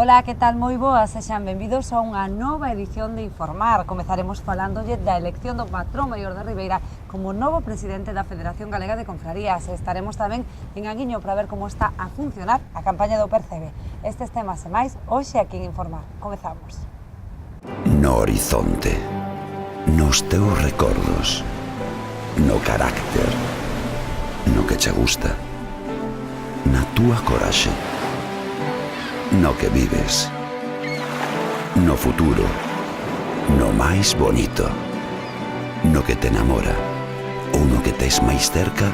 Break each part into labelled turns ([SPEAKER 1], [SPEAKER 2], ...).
[SPEAKER 1] Ola, que tal? Moi boas, sexan benvidos a unha nova edición de Informar. Comezaremos falándolle da elección do patrón maior de Ribeira como novo presidente da Federación Galega de Confrarías. Estaremos tamén en Aguiño para ver como está a funcionar a campaña do Percebe. Estes temas e máis, hoxe aquí en Informar. Comezamos.
[SPEAKER 2] No horizonte, nos teus recordos, no carácter, no que che gusta, na túa coraxe, no que vives, no futuro, no máis bonito, no que te enamora ou no que tes máis cerca,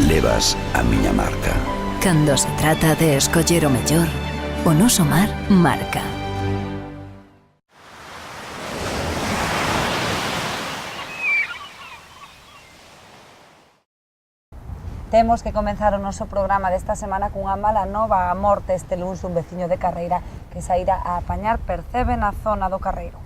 [SPEAKER 2] levas a miña marca.
[SPEAKER 3] Cando se trata de escoller o mellor, o noso mar marca.
[SPEAKER 1] Temos que comenzar o noso programa desta semana cunha mala nova. A morte este luns un veciño de Carreira que saíra a apañar Percebe na zona do Carreiro.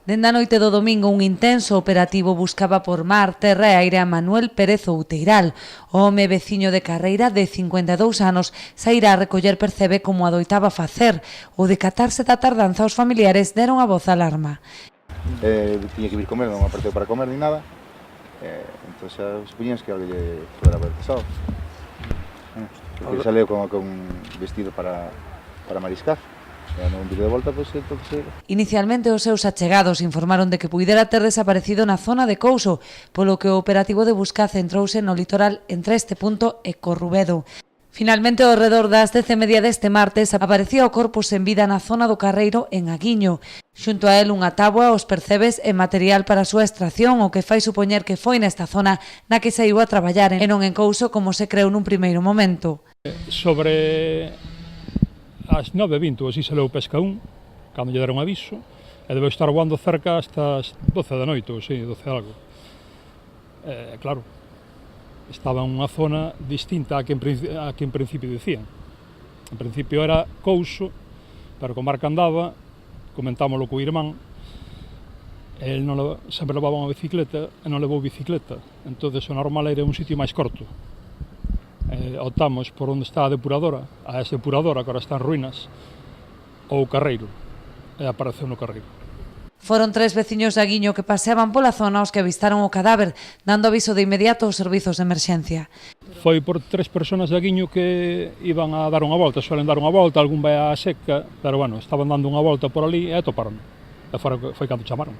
[SPEAKER 1] Dende a noite do domingo, un intenso operativo buscaba por mar, terra e aire a Manuel Pérez Outeiral. O home veciño de Carreira, de 52 anos, saíra a recoller Percebe como adoitaba facer. O decatarse da tardanza, os familiares deron a voz alarma.
[SPEAKER 4] Tiña que vir comer, non apareceu para comer ni nada, entón xa supoñíamos que alguén podera haber pasado, porque saleu con vestido para mariscar, e non vir de volta, pois entonces...
[SPEAKER 1] Inicialmente os seus achegados informaron de que puidera ter desaparecido na zona de Couso, polo que o operativo de busca centrouse no litoral entre este punto e Corrubedo. Finalmente, ao redor das 10:30 deste martes, aparecía o corpo sen vida na zona do Carreiro, en Aguiño. Xunto a el, unha táboa, os percebes e material para a súa extracción, o que fai supoñer que foi nesta zona na que saiu a traballar e non en Couso como se creou nun primeiro momento.
[SPEAKER 5] Sobre as 9:20 así saleu pesca 1, cando lle deron aviso, e debe estar voando cerca hasta as 12 da noite, ou si, 12 algo. Claro, estaba en unha zona distinta a que en principio dicían. En principio era Couso, pero como Marca andaba, comentámoslo co irmán, el sempre levaba unha bicicleta e non levou bicicleta, entonces o normal era un sitio máis corto. Optamos por onde está a depuradora, que agora está en ruínas, ou o Carreiro, e apareceu no Carreiro.
[SPEAKER 1] Foron 3 veciños de Aguiño que paseaban pola zona os que avistaron o cadáver, dando aviso de inmediato aos servizos de emerxencia.
[SPEAKER 5] Foi por 3 persoas de Aguiño que iban a dar unha volta, suelen dar unha volta, algún vai á seca, pero bueno, estaban dando unha volta por ali e atoparon. E foi cando chamaron.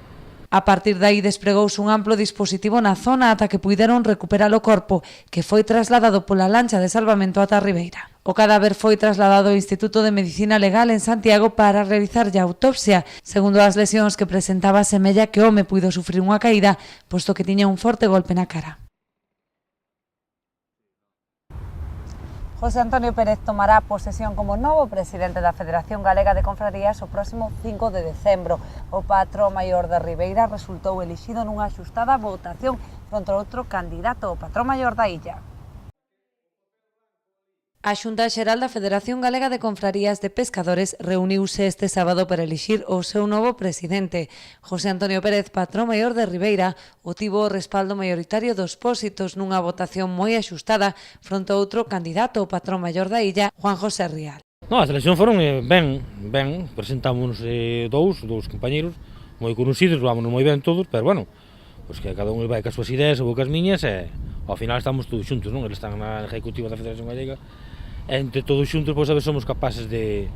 [SPEAKER 1] A partir de aí despregouse un amplo dispositivo na zona ata que puideron recuperar o corpo, que foi trasladado pola lancha de salvamento ata Ribeira. O cadáver foi trasladado ao Instituto de Medicina Legal en Santiago para realizarlle a autopsia. Segundo as lesións que presentaba, semella que o home puido sufrir unha caída, posto que tiña un forte golpe na cara. José Antonio Pérez tomará posesión como novo presidente da Federación Galega de Confrarías o próximo 5 de decembro. O patrón maior de Ribeira resultou elixido nunha axustada votación contra outro candidato, o patrón maior da illa. A Xunta Xeral da Federación Galega de Confrarías de Pescadores reuniuse este sábado para elixir o seu novo presidente. José Antonio Pérez, patrón maior de Ribeira, obtivo o respaldo maioritario dos pósitos nunha votación moi axustada fronte a outro candidato, o patrón maior da illa, Juan José Rial.
[SPEAKER 6] As eleccións foron ben, presentámonos dous compañeros moi conocidos, vámonos moi ben todos, pero bueno, pois que cada un vai cas súas ideas, ou cas miñas, e ao final estamos todos xuntos, non? Eles están na ejecutiva da Federación Galega, e entre todos xuntos, pois a ver, somos capaces de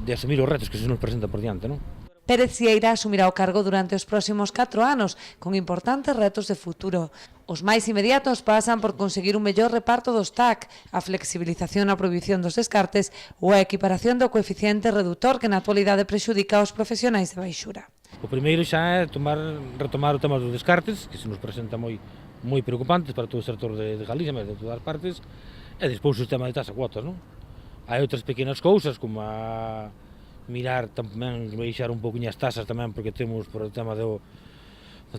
[SPEAKER 6] asumir os retos que se nos presentan por diante, non?
[SPEAKER 1] Pérez Sieira asumirá o cargo durante os próximos 4 anos, con importantes retos de futuro. Os máis inmediatos pasan por conseguir un mellor reparto dos TAC, a flexibilización na prohibición dos descartes ou a equiparación do coeficiente redutor que na actualidade prexudica aos profesionais de baixura.
[SPEAKER 6] O primeiro xa é retomar o tema dos descartes, que se nos presenta moi preocupantes para todo o sector de Galicia, mas de todas as partes, e despois o sistema de taxa cuotas, non? Hai outras pequenas cousas, como a mirar tamén, baixar un pouquinho as taxas tamén, porque temos por o tema da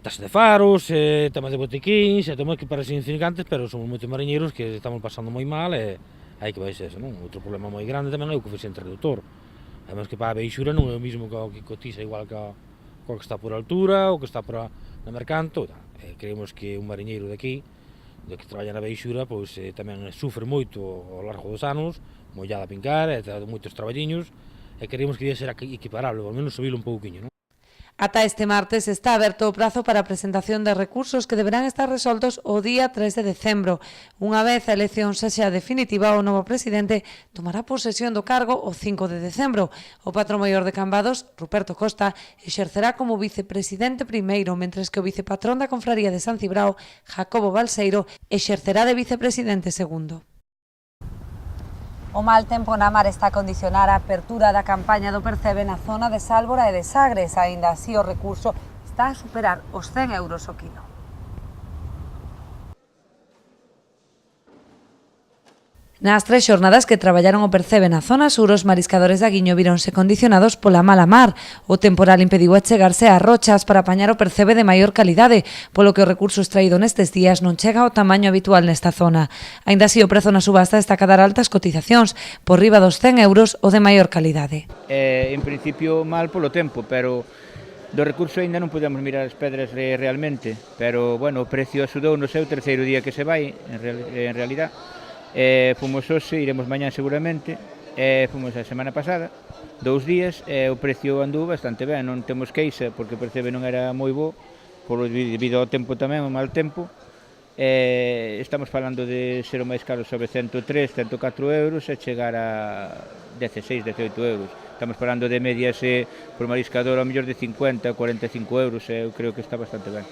[SPEAKER 6] taxa de faros, tema de botequíns, temas que parecen insignificantes, pero somos moitos mariñeiros que estamos pasando moi mal e hai que baixar eso, non? Outro problema moi grande tamén é o coeficiente redutor. Además que para a baixura non é o mismo que o que cotiza igual que o que está por altura, o que está na Mercanto. Creemos que un mariñeiro de aquí de que traballa na Beixura, pois tamén sufre moito ao largo dos anos, mollada a pincar, e moitos traballiños, e queríamos que ia ser equiparable, ao menos subilo un pouquiño, non?
[SPEAKER 1] Ata este martes está aberto o prazo para a presentación de recursos que deberán estar resoltos o día 3 de decembro. Unha vez a elección sexa definitiva, o novo presidente tomará posesión do cargo o 5 de decembro. O patrón maior de Cambados, Ruperto Costa, exercerá como vicepresidente primeiro, mentres que o vicepatrón da Confraría de San Cibrao, Jacobo Balseiro, exercerá de vicepresidente segundo. O mal tempo na mar está a condicionar a apertura da campaña do Percebe na zona de Sálvora e de Sagres. Aínda así, o recurso está a superar os 100 euros o quilo. Nas 3 xornadas que traballaron o Percebe na zona sur, os mariscadores da Guiño víronse condicionados pola mala mar. O temporal impediu achegarse ás rochas para apañar o Percebe de maior calidade, polo que o recurso extraído nestes días non chega ao tamaño habitual nesta zona. Aínda así, o prezo na subasta está a cadar altas cotizacións, por riba dos 100 euros o de maior calidade.
[SPEAKER 7] En principio mal polo tempo, pero do recurso aínda non podemos mirar as pedras realmente, pero bueno, o precio axudou no seu terceiro día que se vai, en realidad. Fomos hoxe, iremos mañán seguramente, fomos a semana pasada, 2 días, o precio andou bastante ben, non temos queixa, porque o Percebe non era moi bo, debido ao tempo tamén, o mal tempo. Estamos falando de ser o máis caro sobre 103, 104 euros e chegar a 16, 18 euros. Estamos falando de medias por mariscador ao mellor de 50, 45 euros, eu creo que está bastante ben.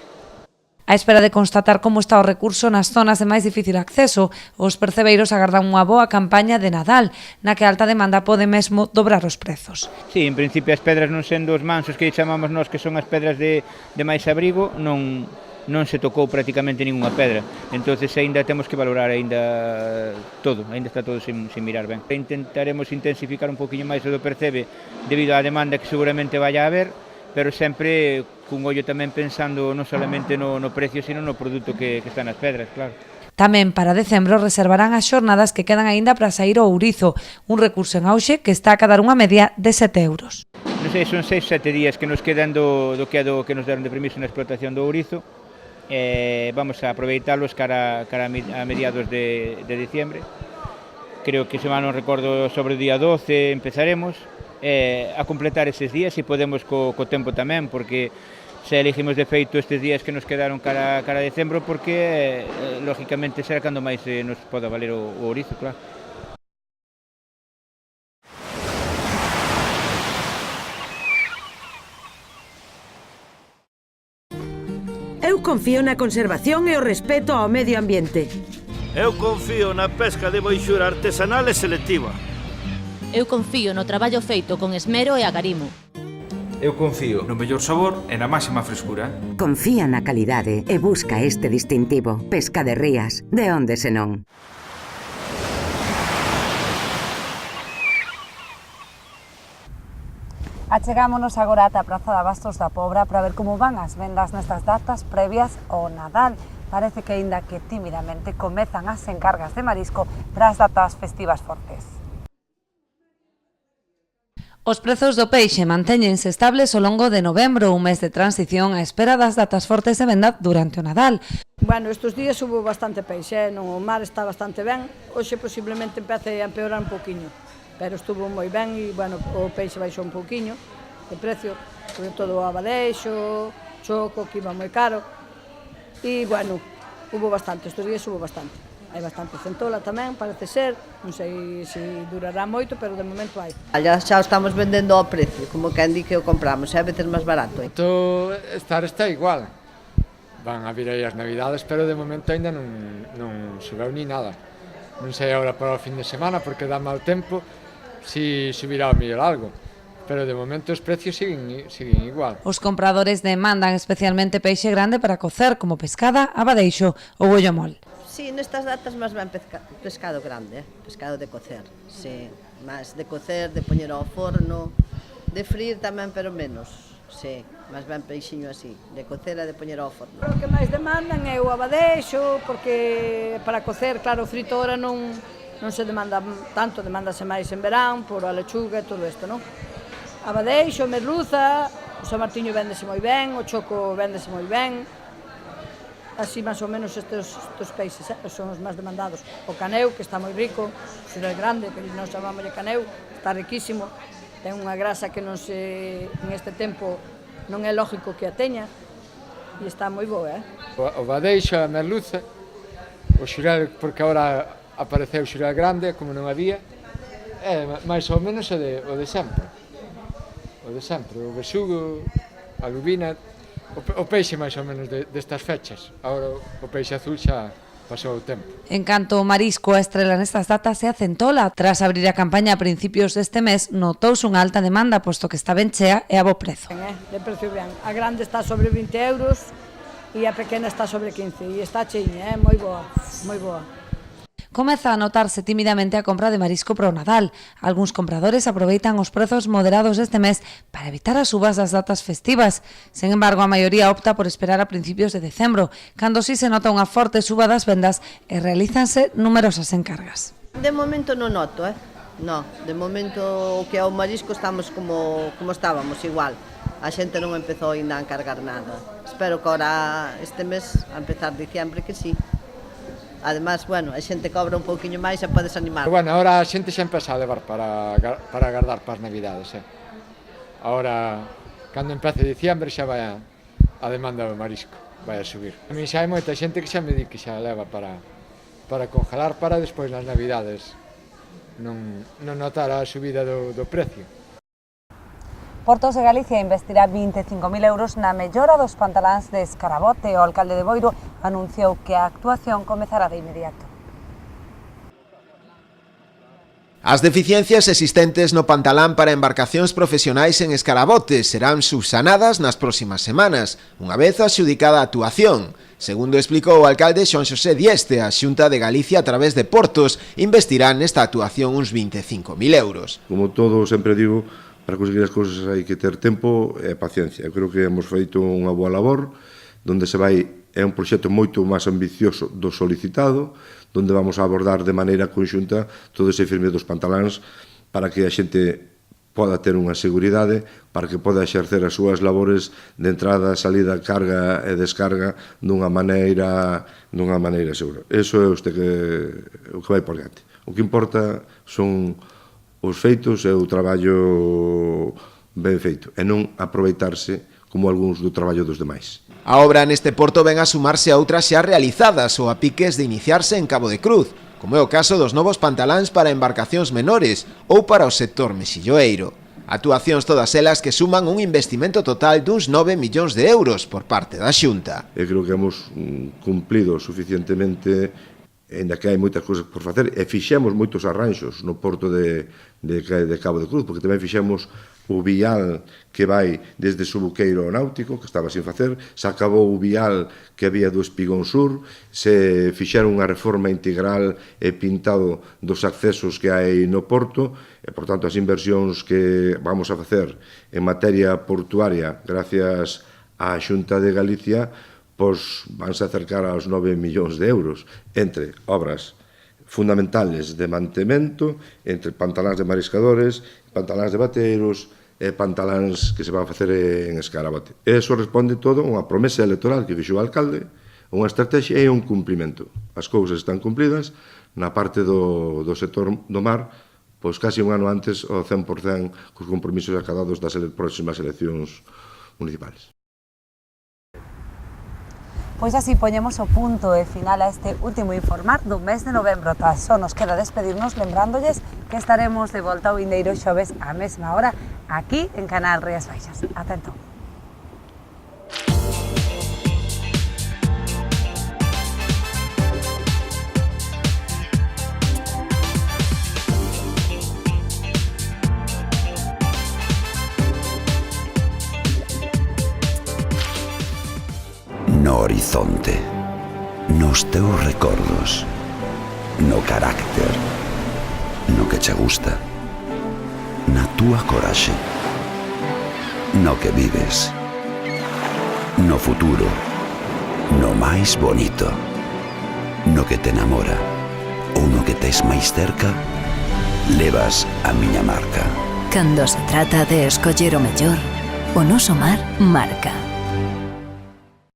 [SPEAKER 1] A espera de constatar como está o recurso nas zonas de máis difícil acceso, os percebeiros agardan unha boa campaña de Nadal, na que a alta demanda pode mesmo dobrar os prezos.
[SPEAKER 7] Sí, en principio as pedras non sendo os mansos que chamamos nós, que son as pedras de máis abrigo, non se tocou prácticamente ninguna pedra. Entonces aínda temos que valorar aínda todo, aínda está todo sin mirar ben. Intentaremos intensificar un poquinho máis o do Percebe debido á demanda que seguramente vaya a haber, pero sempre cun ollo tamén pensando non solamente no precio, sino no produto que está nas pedras, claro.
[SPEAKER 1] Tamén para decembro reservarán as xornadas que quedan aínda para sair ao Ourizo, un recurso en auxe que está a cadar unha media de 7 euros.
[SPEAKER 7] Non sei, son 6-7 días que nos quedan do que nos deron de permiso na explotación do Ourizo. Vamos a aproveitalos cara a mediados de diciembre. Creo que, se mal non recordo, sobre o día 12 empezaremos a completar eses días, e podemos co tempo tamén, porque se elegimos de feito estes días que nos quedaron cara a decembro, porque lógicamente será cando máis nos poda valer o ourizo, claro.
[SPEAKER 8] Eu confío na conservación e o respeto ao medio ambiente.
[SPEAKER 9] Eu confío na pesca de boixura artesanal e selectiva.
[SPEAKER 10] Eu confío no traballo feito con esmero e agarimo.
[SPEAKER 11] Eu confío no mellor sabor e na máxima frescura.
[SPEAKER 8] Confía na calidade e busca este distintivo. Pesca de Rías, de onde senón.
[SPEAKER 1] Achegámonos agora ata a Praza de Abastos da Pobra para ver como van as vendas nestas datas previas ao Nadal. Parece que aínda que tímidamente comezan as encargas de marisco para as datas festivas fortes. Os prezos do peixe mantéñense estables ao longo de novembro, un mes de transición á espera das datas fortes de venda durante o Nadal.
[SPEAKER 12] Bueno, estes días hubo bastante peixe, o mar está bastante ben, hoxe posiblemente empece a empeorar un poquinho, pero estuvo moi ben e, bueno, o peixe baixou un poquinho de precio, sobre todo o abadeixo, choco, que iba moi caro, e, bueno, hubo bastante, estes días hubo bastante. Hai bastante centola tamén, parece ser, non sei se durará moito, pero de momento hai.
[SPEAKER 13] Xa o estamos vendendo ao precio, como quen di que o compramos, é a veces máis barato.
[SPEAKER 14] Está igual, van a vir aí as navidades, pero de momento ainda non subeu ni nada. Non sei agora para o fin de semana, porque dá mal tempo, si subirá ao mellor algo. Pero de momento os precios siguen igual.
[SPEAKER 1] Os compradores demandan especialmente peixe grande para cocer, como pescada, abadeixo ou bollomol.
[SPEAKER 13] Sí, nestas datas máis ben pescado grande, pescado de cocer, sí, máis de cocer, de poñer ao forno, de frir tamén, pero menos, sí, máis ben peixiño así, de cocer e de poñer ao forno.
[SPEAKER 12] O que máis demandan é o abadeixo, porque para cocer, claro, o frito ahora non se demanda tanto, demandase máis en verán, por a lechuga e todo isto, non? Abadeixo, merluza, o San Martiño véndese moi ben, o choco véndese moi ben, así máis ou menos estes peixes, son os máis demandados. O caneu, que está moi rico, o xurel grande, que nós chamamos de caneu, está riquísimo, ten unha grasa que non se, en este tempo non é lógico que a teña, e está moi boa,
[SPEAKER 14] O badeixo, a merluza, o xurel, porque agora apareceu o xurel grande, como non había, é máis ou menos o de sempre. O de sempre, o besugo, a lubina, o peixe máis ou menos destas fechas. Agora o peixe azul xa pasou o tempo.
[SPEAKER 1] En canto ao marisco, a estrela nestas datas é a centola. Tras abrir a campaña a principios deste mes, notouse unha alta demanda, posto que está ben chea e a bo prezo.
[SPEAKER 12] De precio ben. A grande está sobre 20 euros e a pequena está sobre 15, e está cheinha, moi boa, moi boa.
[SPEAKER 1] Comeza a notarse tímidamente a compra de marisco pro Nadal. Algúns compradores aproveitan os prezos moderados deste mes para evitar as subas das datas festivas. Sen embargo, a maioría opta por esperar a principios de decembro, cando si se nota unha forte suba das vendas e realízanse numerosas encargas.
[SPEAKER 13] De momento non noto, No, de momento o que é o marisco estamos como estábamos, igual. A xente non empezou ainda a encargar nada. Espero que ahora este mes, a empezar diciembre, que sí. Además, bueno, a xente cobra un pouquiño máis e podes animar.
[SPEAKER 14] Bueno, ahora a xente xa empeza a levar para agardar para as navidades, Ahora, cando empece diciembre, xa vai a demanda do marisco, vai a subir. A mí xa hai moita xente que xa me di que xa leva para congelar para despois nas navidades non notar a subida do precio.
[SPEAKER 1] Portos de Galicia investirá 25.000 euros na mellora dos pantaláns de Escarabote. O alcalde de Boiro anunciou que a actuación comezará de inmediato.
[SPEAKER 15] As deficiencias existentes no pantalán para embarcacións profesionais en Escarabote serán subsanadas nas próximas semanas, unha vez adxudicada a actuación. Segundo explicou o alcalde Xon Xosé Dieste, a Xunta de Galicia a través de Portos investirá nesta actuación uns 25.000 euros.
[SPEAKER 16] Como todo sempre digo, para conseguir as cousas hai que ter tempo e paciencia. Eu creo que hemos feito unha boa labor, donde é un proxecto moito máis ambicioso do solicitado, donde vamos a abordar de maneira conxunta todo ese firme dos pantaláns para que a xente poda ter unha seguridade, para que poda exercer as súas labores de entrada, salida, carga e descarga dunha maneira segura. Eso é o que vai por diante. O que importa son os feitos e o traballo ben feito, e non aproveitarse como algúns do traballo dos demais.
[SPEAKER 15] A obra neste porto ven a sumarse a outras xa realizadas ou a piques de iniciarse en Cabo de Cruz, como é o caso dos novos pantaláns para embarcacións menores ou para o sector mexilloeiro. Actuacións todas elas que suman un investimento total duns 9 millóns de euros por parte da Xunta.
[SPEAKER 16] Eu creo que hemos cumplido suficientemente, ainda que hai moitas cousas por facer, e fixemos moitos arranxos no porto de Cabo de Cruz, porque tamén fixemos o vial que vai desde Subuqueiro ao Náutico, que estaba sin facer, se acabou o vial que había do Espigón Sur, se fixeron unha reforma integral e pintado dos accesos que hai no porto, e, por tanto, as inversións que vamos a facer en materia portuaria, gracias á Xunta de Galicia, pois vanse acercar aos 9 millóns de euros, entre obras fundamentales de mantemento, entre pantaláns de mariscadores, pantaláns de bateiros e pantaláns que se van a facer en Escarabote. Eso responde todo a unha promesa electoral que fixo o alcalde, unha estrategia e un cumprimento. As cousas están cumplidas, na parte do sector do mar, pois casi un ano antes o 100% cos compromisos acadados das próximas eleccións municipales.
[SPEAKER 1] Pois así poñemos o punto e final a este último informar do mes de novembro. Só nos queda despedirnos lembrándoles que estaremos de volta o vindeiro xoves á mesma hora aquí en Canal Rías Baixas. Ata entón.
[SPEAKER 2] No horizonte, nos teus recordos, no carácter, no que che gusta, na túa coraxe, no que vives, no futuro, no máis bonito, no que te enamora ou no que tes máis cerca, levas a miña marca.
[SPEAKER 3] Cando se trata de escoller o mellor, o noso mar marca.